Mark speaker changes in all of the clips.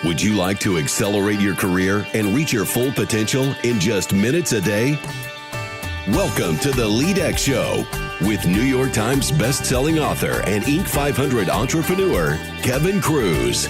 Speaker 1: Would you like to accelerate your career and reach your full potential in just minutes a day? Welcome to the LEADx Show with New York Times best-selling author and Inc. 500 entrepreneur, Kevin Kruse.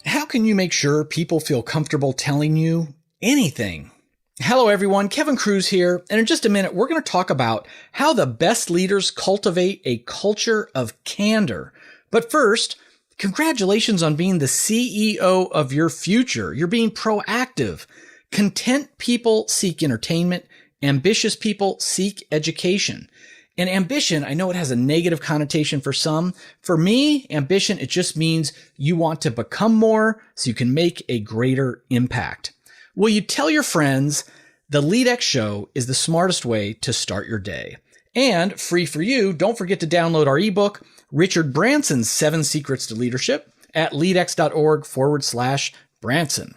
Speaker 2: How can you make sure people feel comfortable telling you anything? Hello, everyone. Kevin Kruse here. And in just a minute, we're going to talk about how the best leaders cultivate a culture of candor. But first, congratulations on being the CEO of your future. You're being proactive. Content people seek entertainment. Ambitious people seek education. And ambition, I know it has a negative connotation for some. For me, ambition, it just means you want to become more so you can make a greater impact. Will you tell your friends the LEADx Show is the smartest way to start your day? And free for you, don't forget to download our ebook, Richard Branson's 7 Secrets to Leadership, at leadx.org/Branson.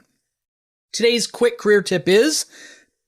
Speaker 2: Today's quick career tip is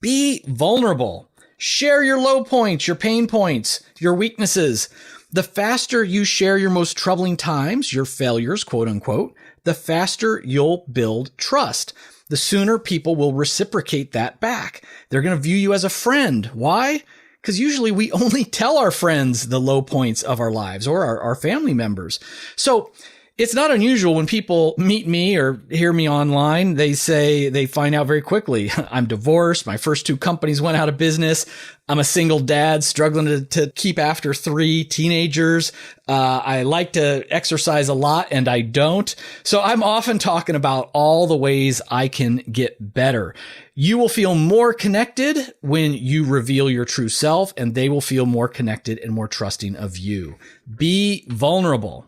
Speaker 2: be vulnerable. Share your low points, your pain points, your weaknesses. The faster you share your most troubling times, your failures, quote unquote, the faster you'll build trust. The sooner people will reciprocate that back. They're going to view you as a friend. Why? Because usually we only tell our friends the low points of our lives or our family members. So it's not unusual when people meet me or hear me online, they say they find out very quickly, I'm divorced. My first 2 companies went out of business. I'm a single dad struggling to keep after 3 teenagers. I like to exercise a lot and I don't. So I'm often talking about all the ways I can get better. You will feel more connected when you reveal your true self, and they will feel more connected and more trusting of you. Be vulnerable.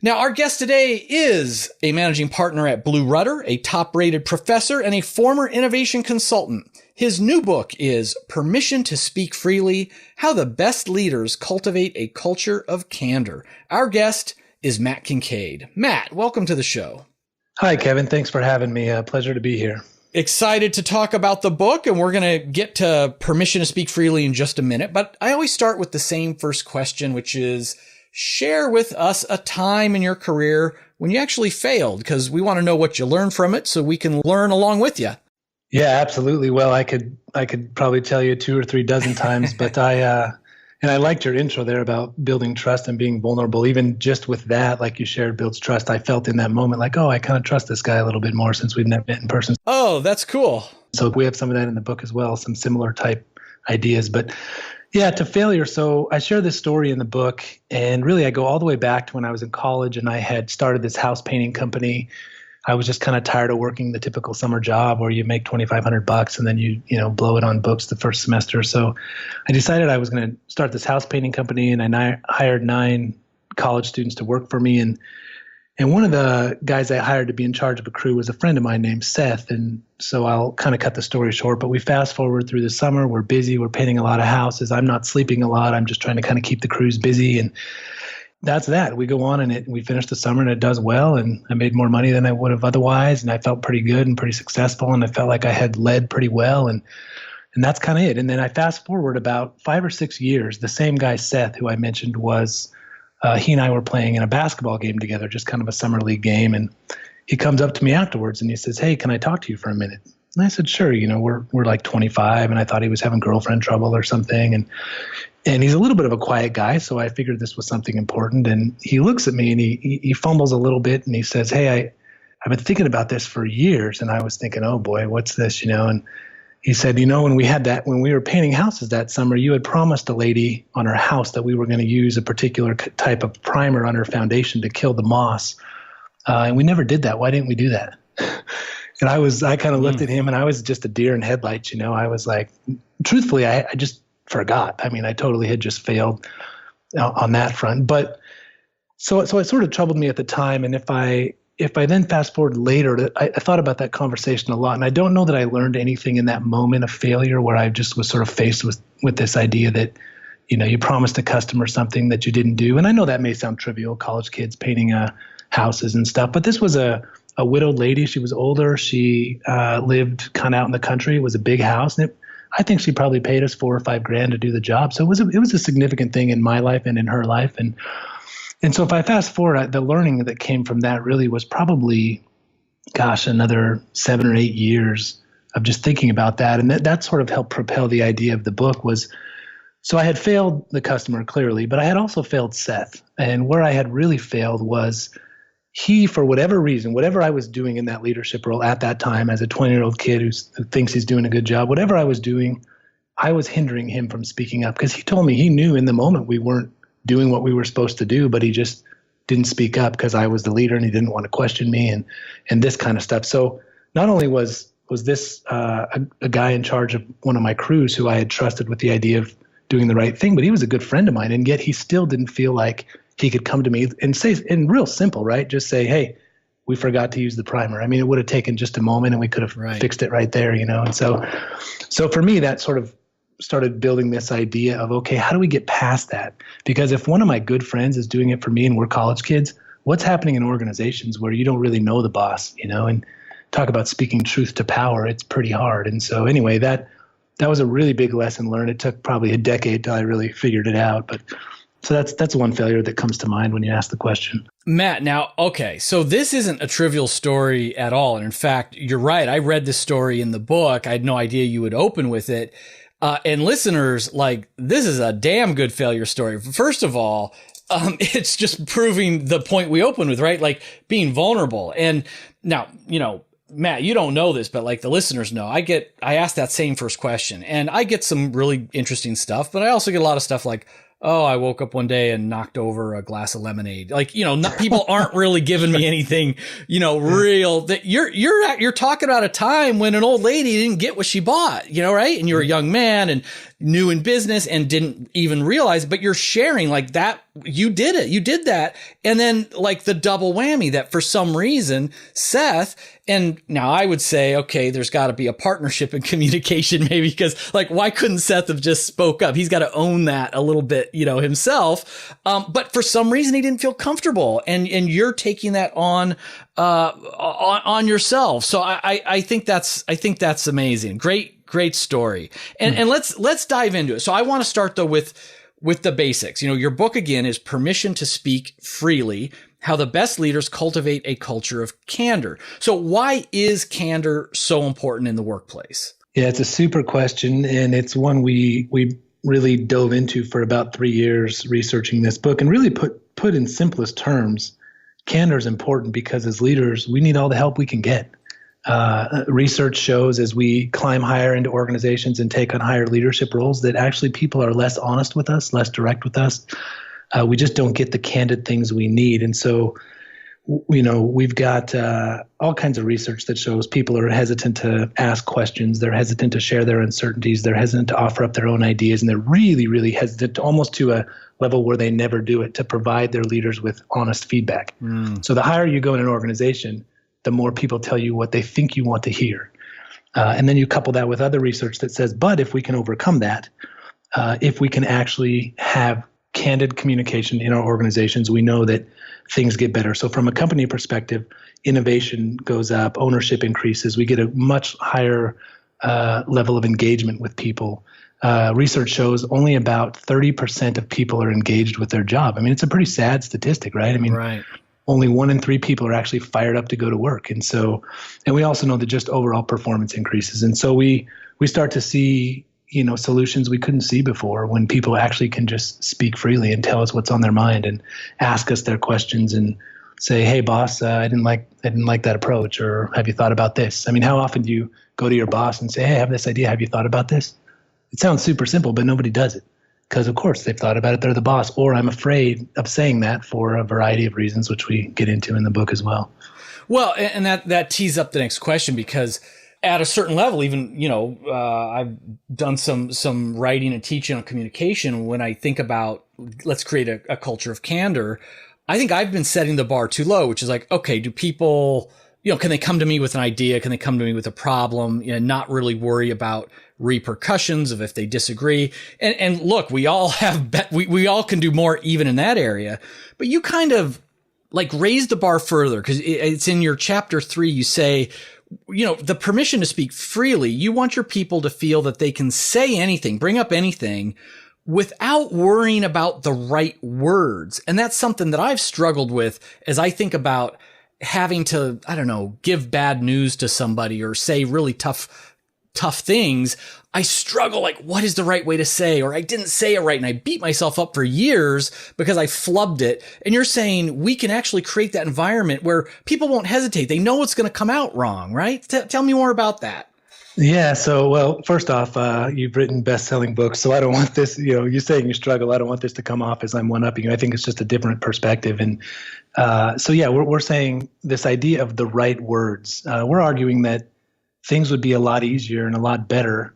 Speaker 2: Now, our guest today is a managing partner at Blue Rudder, a top-rated professor, and a former innovation consultant. His new book is Permission to Speak Freely: How the Best Leaders Cultivate a Culture of Candor. Our guest is Matt Kincaid. Matt, welcome to the show.
Speaker 3: Hi, Kevin. Thanks for having me. Pleasure to be here.
Speaker 2: Excited to talk about the book, and we're going to get to Permission to Speak Freely in just a minute. But I always start with the same first question, which is, share with us a time in your career when you actually failed, because we want to know what you learned from it so we can learn along with you.
Speaker 3: Yeah, absolutely. Well, I could probably tell you 2 or 3 dozen times, but I liked your intro there about building trust and being vulnerable. Even just with that, like you shared, builds trust. I felt in that moment like, oh, I kind of trust this guy a little bit more since we've never met in person.
Speaker 2: Oh, that's cool.
Speaker 3: So we have some of that in the book as well, some similar type ideas. But yeah, to failure. So I share this story in the book, and really I go all the way back to when I was in college and I had started this house painting company. I was just kind of tired of working the typical summer job where you make $2,500 and then you blow it on books the first semester. So I decided I was going to start this house painting company, and I hired 9 college students to work for me. And one of the guys I hired to be in charge of a crew was a friend of mine named Seth. And so I'll kind of cut the story short, but we fast forward through the summer. We're busy. We're painting a lot of houses. I'm not sleeping a lot. I'm just trying to kind of keep the crews busy. And that's that. We go on and we finish the summer and it does well. And I made more money than I would have otherwise. And I felt pretty good and pretty successful. And I felt like I had led pretty well. And that's kind of it. And then I fast forward about 5 or 6 years. The same guy, Seth, who I mentioned, was he and I were playing in a basketball game together, just kind of a summer league game. And he comes up to me afterwards and he says, hey, can I talk to you for a minute? And I said, sure. We're like 25, and I thought he was having girlfriend trouble or something. And he's a little bit of a quiet guy, so I figured this was something important. And he looks at me and he fumbles a little bit and he says, hey, I've been thinking about this for years. And I was thinking, oh boy, what's this, And he said, when we were painting houses that summer, you had promised a lady on her house that we were going to use a particular type of primer on her foundation to kill the moss. And we never did that. Why didn't we do that? And I kind of looked at him and I was just a deer in headlights. I was like, truthfully, I just forgot. I mean, I totally had just failed on that front. But so it sort of troubled me at the time. And if I then fast forward later, I thought about that conversation a lot. And I don't know that I learned anything in that moment of failure where I just was sort of faced with this idea that, you promised a customer something that you didn't do. And I know that may sound trivial, college kids painting houses and stuff, but this was a widowed lady. She was older. She lived kind of out in the country. It was a big house. And I think she probably paid us $4 or $5 grand to do the job. So it was a significant thing in my life and in her life. And And so if I fast forward, the learning that came from that really was probably, another 7 or 8 years of just thinking about that. And that sort of helped propel the idea of the book was, so I had failed the customer clearly, but I had also failed Seth. And where I had really failed was he, for whatever reason, whatever I was doing in that leadership role at that time as a 20-year-old kid who thinks he's doing a good job, whatever I was doing, I was hindering him from speaking up because he told me he knew in the moment we weren't doing what we were supposed to do, but he just didn't speak up because I was the leader and he didn't want to question me and this kind of stuff. So not only was this a guy in charge of one of my crews who I had trusted with the idea of doing the right thing, but he was a good friend of mine, and yet he still didn't feel like he could come to me and say, and real simple, right? Just say, hey, we forgot to use the primer. I mean, it would have taken just a moment and we could have fixed it right there, And so for me, that sort of started building this idea of, okay, how do we get past that? Because if one of my good friends is doing it for me and we're college kids, what's happening in organizations where you don't really know the boss, and talk about speaking truth to power, it's pretty hard. And so anyway, that was a really big lesson learned. It took probably a decade till I really figured it out. But so that's one failure that comes to mind when you ask the question.
Speaker 2: Matt, now, okay, so this isn't a trivial story at all. And in fact, you're right. I read this story in the book. I had no idea you would open with it. And listeners, this is a damn good failure story. First of all, it's just proving the point we opened with, right? Like being vulnerable. And now, Matt, you don't know this, but the listeners know, I ask that same first question and I get some really interesting stuff, but I also get a lot of stuff like, oh, I woke up one day and knocked over a glass of lemonade. People aren't really giving me anything, real. That you're talking about a time when an old lady didn't get what she bought, right? And you're a young man and new in business and didn't even realize it, but you're sharing that. You did it. You did that. And then the double whammy that for some reason, Seth, and now I would say, okay, there's got to be a partnership in communication maybe because why couldn't Seth have just spoke up? He's got to own that a little bit, himself. But for some reason he didn't feel comfortable and you're taking that on yourself. So I think that's amazing. Great story. And let's dive into it. So I want to start though with the basics. Your book again is Permission to Speak Freely, How the Best Leaders Cultivate a Culture of Candor. So why is candor so important in the workplace?
Speaker 3: Yeah, it's a super question. And it's one we really dove into for about 3 years researching this book and really put in simplest terms, candor is important because as leaders, we need all the help we can get. Research shows as we climb higher into organizations and take on higher leadership roles that actually people are less honest with us, less direct with us. We just don't get the candid things we need. And so, we've got all kinds of research that shows people are hesitant to ask questions. They're hesitant to share their uncertainties. They're hesitant to offer up their own ideas. And they're really, really hesitant, almost to a level where they never do it, to provide their leaders with honest feedback. So the higher you go in an organization, the more people tell you what they think you want to hear. And then you couple that with other research that says, but if we can overcome that, if we can actually have candid communication in our organizations, we know that things get better. So from a company perspective, innovation goes up, ownership increases, we get a much higher level of engagement with people. Research shows only about 30% of people are engaged with their job. I mean, it's a pretty sad statistic, right? I mean,
Speaker 2: right.
Speaker 3: Only 1 in 3 people are actually fired up to go to work. And we also know that just overall performance increases. And so we start to see, solutions we couldn't see before when people actually can just speak freely and tell us what's on their mind and ask us their questions and say, hey boss, I didn't like that approach, or have you thought about this? I mean, how often do you go to your boss and say, hey, I have this idea. Have you thought about this? It sounds super simple, but nobody does it. Because, of course, they've thought about it. They're the boss. Or I'm afraid of saying that for a variety of reasons, which we get into in the book as well.
Speaker 2: Well, and that tees up the next question, because at a certain level, even, I've done some writing and teaching on communication. When I think about let's create a culture of candor, I think I've been setting the bar too low, which is okay, do people, can they come to me with an idea? Can they come to me with a problem? Not really worry about repercussions of if they disagree. And look, we all have, we all can do more even in that area, but you kind of raise the bar further, because it's in your chapter 3, you say, the permission to speak freely. You want your people to feel that they can say anything, bring up anything without worrying about the right words. And that's something that I've struggled with as I think about having to, I don't know, give bad news to somebody or say really tough things. I struggle, like, what is the right way to say, or I didn't say it right. And I beat myself up for years because I flubbed it. And you're saying we can actually create that environment where people won't hesitate. They know it's going to come out wrong, right? Tell me more about that.
Speaker 3: Yeah. So, well, first off, you've written best-selling books, so I don't want this, you saying you struggle. I don't want this to come off as I'm one-upping you. I think it's just a different perspective. And so, yeah, we're saying this idea of the right words. We're arguing that things would be a lot easier and a lot better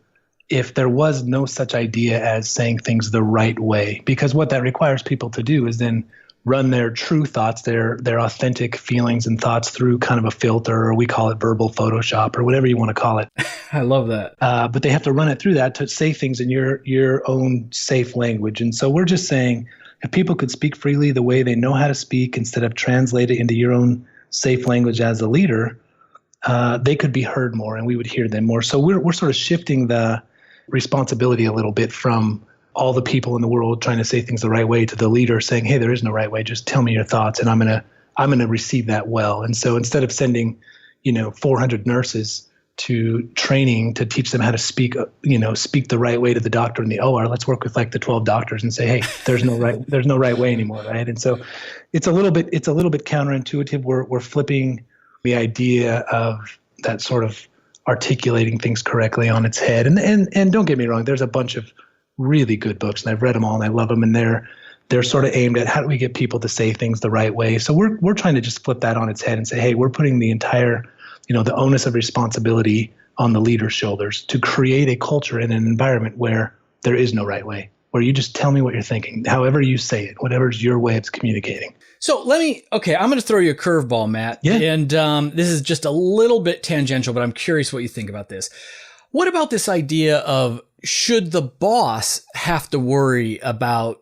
Speaker 3: if there was no such idea as saying things the right way, because what that requires people to do is then run their true thoughts, their authentic feelings and thoughts through kind of a filter, or we call it verbal Photoshop or whatever you want to call it.
Speaker 2: I love that.
Speaker 3: But they have to run it through that to say things in your own safe language. And so we're just saying if people could speak freely the way they know how to speak instead of translate it into your own safe language as a leader, they could be heard more and we would hear them more. So we're sort of shifting the responsibility a little bit from all the people in the world trying to say things the right way to the leader saying, hey, there is no right way. Just tell me your thoughts and I'm going to receive that well. And so instead of sending, 400 nurses to training to teach them how to speak the right way to the doctor in the OR, let's work with like the 12 doctors and say, hey, there's no right way anymore. Right. And so it's a little bit counterintuitive. We're flipping the idea of that sort of articulating things correctly on its head. And don't get me wrong, there's a bunch of really good books and I've read them all and I love them, and they're sort of aimed at how do we get people to say things the right way. So we're trying to just flip that on its head and say, hey, we're putting the entire, the onus of responsibility on the leader's shoulders to create a culture and an environment where there is no right way, where you just tell me what you're thinking, however you say it, whatever's your way of communicating.
Speaker 2: So I'm going to throw you a curveball, Matt.
Speaker 3: Yeah.
Speaker 2: And this is just a little bit tangential, but I'm curious what you think about this. What about this idea of should the boss have to worry about,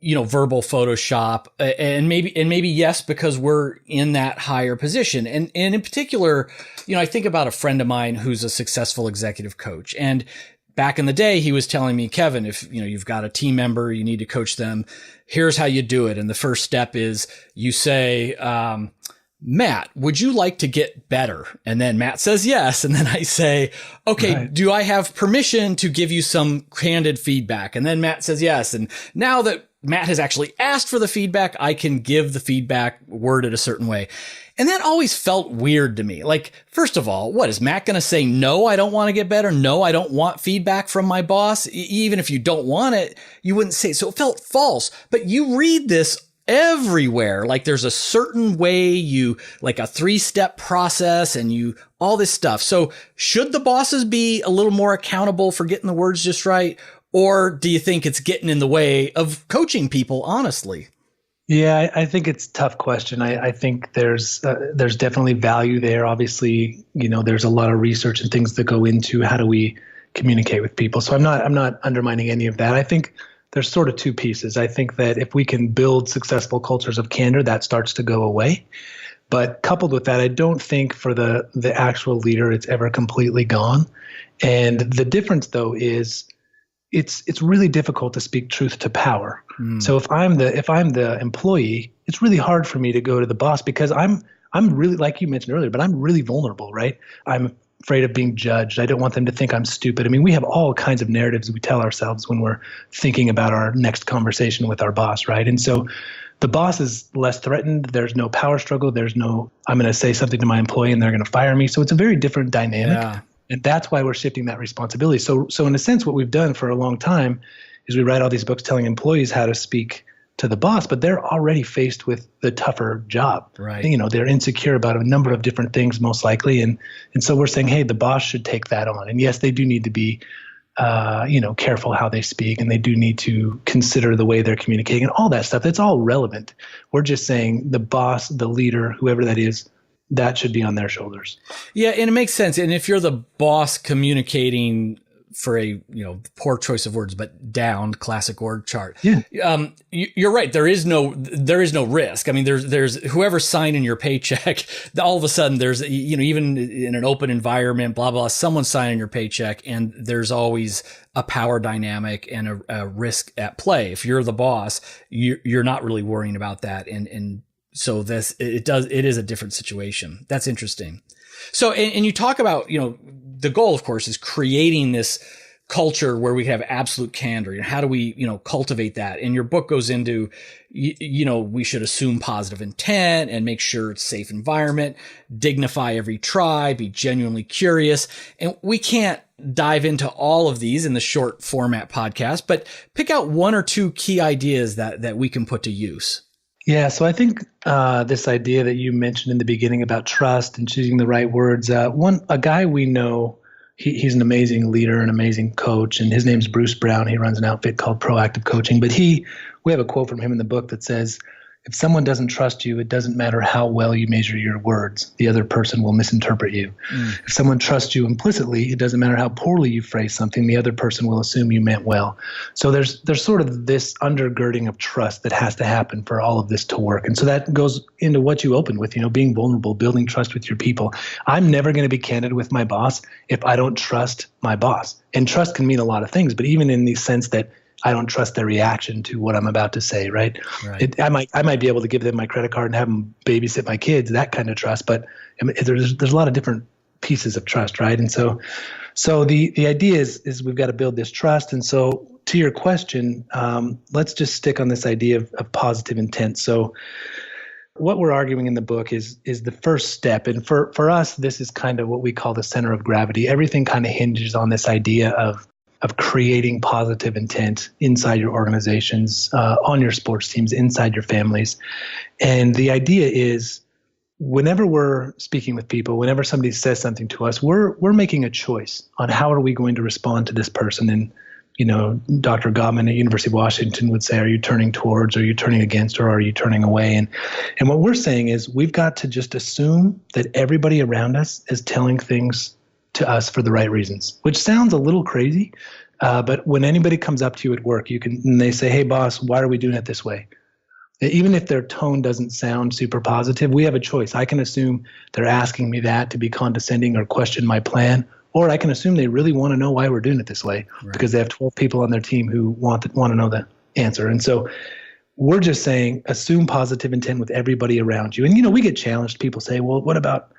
Speaker 2: verbal Photoshop and maybe yes, because we're in that higher position. And in particular, I think about a friend of mine who's a successful executive coach, and back in the day, he was telling me, Kevin, if you've got a team member, you need to coach them. Here's how you do it. And the first step is you say, Matt, would you like to get better? And then Matt says yes. And then I say, okay, right. Do I have permission to give you some candid feedback? And then Matt says yes. And now that Matt has actually asked for the feedback, I can give the feedback worded a certain way. And that always felt weird to me. Like, first of all, what is Matt going to say? No, I don't want to get better. No, I don't want feedback from my boss. Even if you don't want it, you wouldn't say it. So it felt false. But you read this everywhere. Like there's a certain way like a 3-step process and all this stuff. So should the bosses be a little more accountable for getting the words just right? Or do you think it's getting in the way of coaching people, honestly?
Speaker 3: Yeah, I think it's a tough question. I think there's definitely value there. Obviously, there's a lot of research and things that go into how do we communicate with people. So I'm not undermining any of that. I think there's sort of two pieces. I think that if we can build successful cultures of candor, that starts to go away. But coupled with that, I don't think for the actual leader, it's ever completely gone. And the difference, though, is it's really difficult to speak truth to power. So if I'm the employee, it's really hard for me to go to the boss because I'm really, like you mentioned earlier, but I'm really vulnerable, right? I'm afraid of being judged. I don't want them to think I'm stupid. I mean, we have all kinds of narratives we tell ourselves when we're thinking about our next conversation with our boss, right? And so the boss is less threatened. There's no power struggle. There's no, I'm going to say something to my employee and they're going to fire me. So it's a very different dynamic. Yeah. And that's why we're shifting that responsibility. So in a sense, what we've done for a long time is we write all these books telling employees how to speak to the boss, but they're already faced with the tougher job.
Speaker 2: Right.
Speaker 3: They're insecure about a number of different things, most likely. And so we're saying, hey, the boss should take that on. And yes, they do need to be, careful how they speak, and they do need to consider the way they're communicating and all that stuff. That's all relevant. We're just saying the boss, the leader, whoever that is, that should be on their shoulders.
Speaker 2: Yeah. And it makes sense. And if you're the boss communicating for a, poor choice of words, but down classic org chart.
Speaker 3: Yeah.
Speaker 2: You're right. There is no risk. I mean, there's whoever's signing your paycheck, all of a sudden there's, even in an open environment, blah, blah, someone's signing your paycheck, and there's always a power dynamic and a risk at play. If you're the boss, you're not really worrying about that. And so it is a different situation. That's interesting. So, and you talk about, the goal, of course, is creating this culture where we have absolute candor. How do we, cultivate that? And your book goes into, we should assume positive intent and make sure it's a safe environment, dignify every try, be genuinely curious. And we can't dive into all of these in the short format podcast, but pick out one or two key ideas that we can put to use.
Speaker 3: Yeah, so I think this idea that you mentioned in the beginning about trust and choosing the right words, a guy we know, he's an amazing leader, an amazing coach, and his name's Bruce Brown. He runs an outfit called Proactive Coaching. But we have a quote from him in the book that says, if someone doesn't trust you, it doesn't matter how well you measure your words. The other person will misinterpret you. If someone trusts you implicitly, it doesn't matter how poorly you phrase something. The other person will assume you meant well. So there's sort of this undergirding of trust that has to happen for all of this to work. And so that goes into what you opened with, being vulnerable, building trust with your people. I'm never going to be candid with my boss if I don't trust my boss. And trust can mean a lot of things, but even in the sense that I don't trust their reaction to what I'm about to say, right? I might be able to give them my credit card and have them babysit my kids, that kind of trust. But there's a lot of different pieces of trust, right? And so the idea is we've got to build this trust. And so to your question, let's just stick on this idea of positive intent. So what we're arguing in the book is the first step. And for us, this is kind of what we call the center of gravity. Everything kind of hinges on this idea of creating positive intent inside your organizations, on your sports teams, inside your families. And the idea is whenever we're speaking with people, whenever somebody says something to us, we're making a choice on how are we going to respond to this person. And, Dr. Gottman at University of Washington would say, are you turning towards, are you turning against, or are you turning away? And what we're saying is we've got to just assume that everybody around us is telling things to us for the right reasons, which sounds a little crazy. But when anybody comes up to you at work, and they say, hey, boss, why are we doing it this way? Even if their tone doesn't sound super positive, we have a choice. I can assume they're asking me that to be condescending or question my plan, or I can assume they really want to know why we're doing it this way, because they have 12 people on their team who want to know the answer. And so we're just saying, assume positive intent with everybody around you. And, we get challenged. People say, well, what about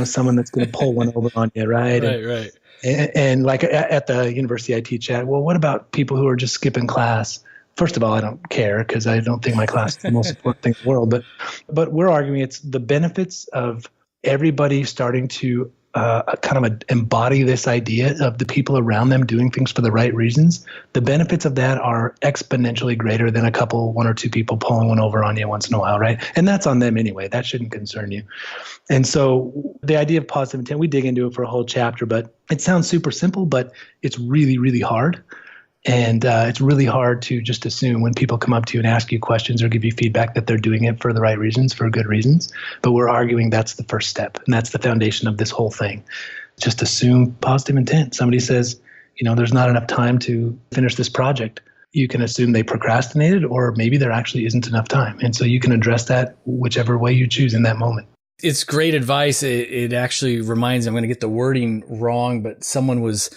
Speaker 3: someone that's going to pull one over on you, right?
Speaker 2: Right.
Speaker 3: And like at the university I teach at, well, what about people who are just skipping class? First of all, I don't care because I don't think my class is the most important thing in the world. But we're arguing it's the benefits of everybody starting to kind of embody this idea of the people around them doing things for the right reasons. The benefits of that are exponentially greater than one or two people pulling one over on you once in a while, right? And that's on them anyway. That shouldn't concern you. And so the idea of positive intent, we dig into it for a whole chapter, but it sounds super simple, but it's really, really hard. And it's really hard to just assume when people come up to you and ask you questions or give you feedback that they're doing it for the right reasons, for good reasons. But we're arguing that's the first step, and that's the foundation of this whole thing. Just assume positive intent. Somebody says, there's not enough time to finish this project. You can assume they procrastinated, or maybe there actually isn't enough time. And so you can address that whichever way you choose in that moment.
Speaker 2: It's great advice. It actually reminds me, I'm going to get the wording wrong, but someone was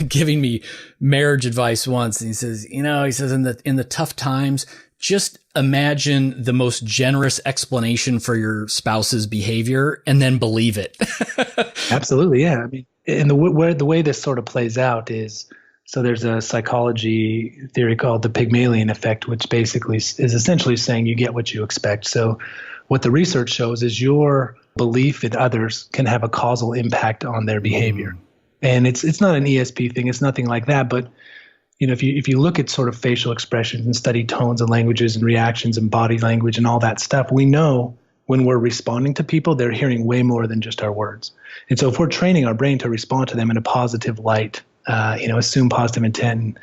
Speaker 2: giving me marriage advice once. And he says, in the tough times, just imagine the most generous explanation for your spouse's behavior and then believe it.
Speaker 3: Absolutely. Yeah. I mean, and the way this sort of plays out is, so there's a psychology theory called the Pygmalion effect, which basically is essentially saying you get what you expect. So what the research shows is your belief in others can have a causal impact on their behavior. And it's not an ESP thing. It's nothing like that. But, if you look at sort of facial expressions and study tones and languages and reactions and body language and all that stuff, we know when we're responding to people, they're hearing way more than just our words. And so if we're training our brain to respond to them in a positive light, assume positive intent,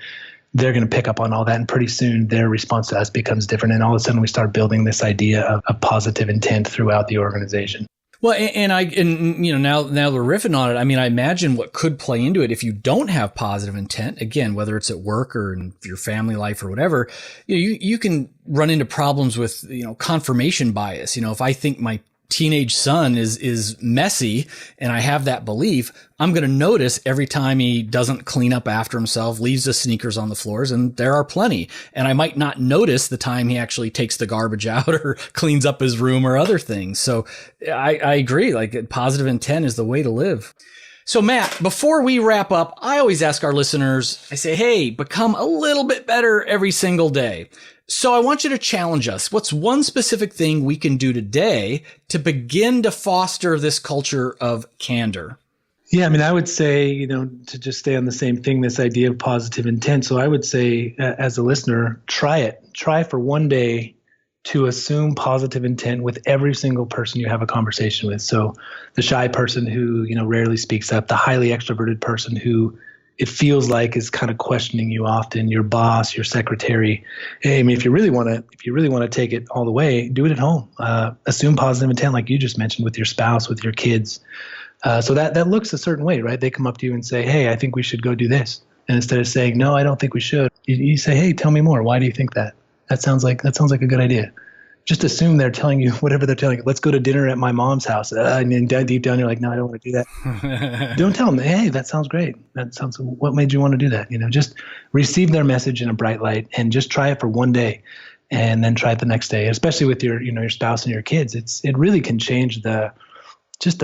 Speaker 3: they're going to pick up on all that. And pretty soon their response to us becomes different. And all of a sudden we start building this idea of positive intent throughout the organization.
Speaker 2: Well, now we're riffing on it. I mean, I imagine what could play into it if you don't have positive intent, again, whether it's at work or in your family life or whatever, you can run into problems with, confirmation bias. If I think my teenage son is messy and I have that belief, I'm going to notice every time he doesn't clean up after himself, leaves the sneakers on the floors, and there are plenty. And I might not notice the time he actually takes the garbage out or cleans up his room or other things. So I agree. Like, positive intent is the way to live. So Matt, before we wrap up, I always ask our listeners, I say, hey, become a little bit better every single day. So I want you to challenge us. What's one specific thing we can do today to begin to foster this culture of candor?
Speaker 3: Yeah, I mean, I would say, to just stay on the same thing, this idea of positive intent. So I would say, as a listener, try it. Try for one day to assume positive intent with every single person you have a conversation with. So the shy person who, rarely speaks up, the highly extroverted person who it feels like is kind of questioning you often, your boss, your secretary. Hey, I mean, if you really want to take it all the way, do it at home. Assume positive intent, like you just mentioned, with your spouse, with your kids. So that looks a certain way, right? They come up to you and say, hey, I think we should go do this. And instead of saying, no, I don't think we should, you say, hey, tell me more. Why do you think that? That sounds like a good idea. Just assume they're telling you whatever they're telling you. Let's go to dinner at my mom's house. And then deep down, you're like, no, I don't want to do that. Don't tell them, hey, that sounds great. What made you want to do that? Just receive their message in a bright light and just try it for one day and then try it the next day, especially with your spouse and your kids. It really can change the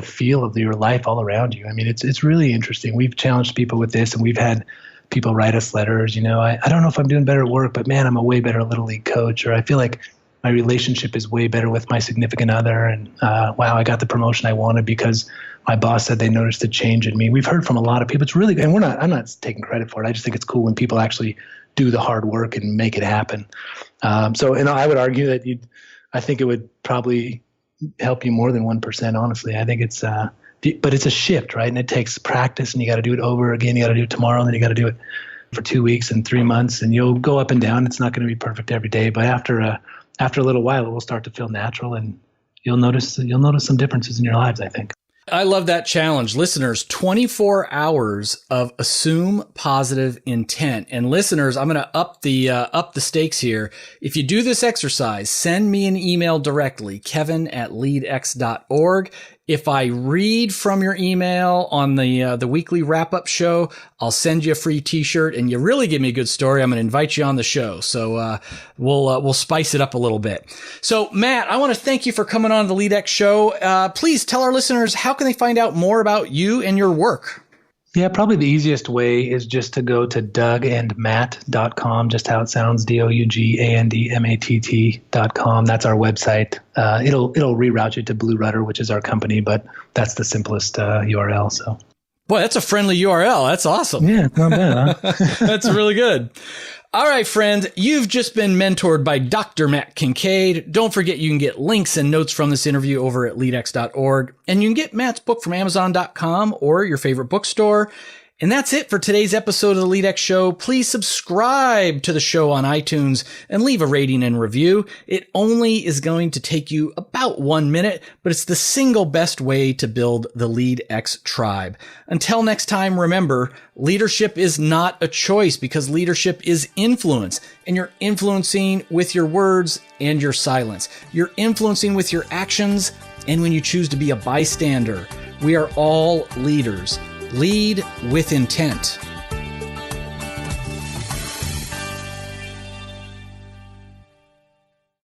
Speaker 3: feel of your life all around you. I mean, it's really interesting. We've challenged people with this, and we've had people write us letters. I don't know if I'm doing better at work, but man, I'm a way better Little League coach, or I feel like my relationship is way better with my significant other. And wow, I got the promotion I wanted because my boss said they noticed a change in me. We've heard from a lot of people. It's really good. And I'm not taking credit for it. I just think it's cool when people actually do the hard work and make it happen. So I would argue that I think it would probably help you more than 1%, honestly. I think but it's a shift, right? And it takes practice, and you got to do it over again. You got to do it tomorrow, and then you got to do it for 2 weeks and 3 months, and you'll go up and down. It's not going to be perfect every day, but after a little while, it will start to feel natural, and you'll notice some differences in your lives, I think.
Speaker 2: I love that challenge. Listeners, 24 hours of assume positive intent. And listeners, I'm going to up the stakes here. If you do this exercise, send me an email directly, kevin@leadx.org. If I read from your email on the weekly wrap-up show, I'll send you a free t-shirt, and you really give me a good story, I'm going to invite you on the show. So we'll spice it up a little bit. So Matt, I want to thank you for coming on the LEADx show. Please tell our listeners, how can they find out more about you and your work?
Speaker 3: Yeah, probably the easiest way is just to go to dougandmatt.com, just how it sounds, dougandmatt.com. That's our website. It'll reroute you to Blue Rudder, which is our company, but that's the simplest URL. So,
Speaker 2: boy, that's a friendly URL. That's awesome.
Speaker 3: Yeah, not bad, huh?
Speaker 2: That's really good. All right, friend, you've just been mentored by Dr. Matt Kincaid. Don't forget you can get links and notes from this interview over at leadx.org, and you can get Matt's book from Amazon.com or your favorite bookstore. And that's it for today's episode of the LEADx Show. Please subscribe to the show on iTunes and leave a rating and review. It only is going to take you about 1 minute, but it's the single best way to build the LEADx tribe. Until next time, remember, leadership is not a choice, because leadership is influence, and you're influencing with your words and your silence. You're influencing with your actions, and when you choose to be a bystander. We are all leaders. Lead with intent.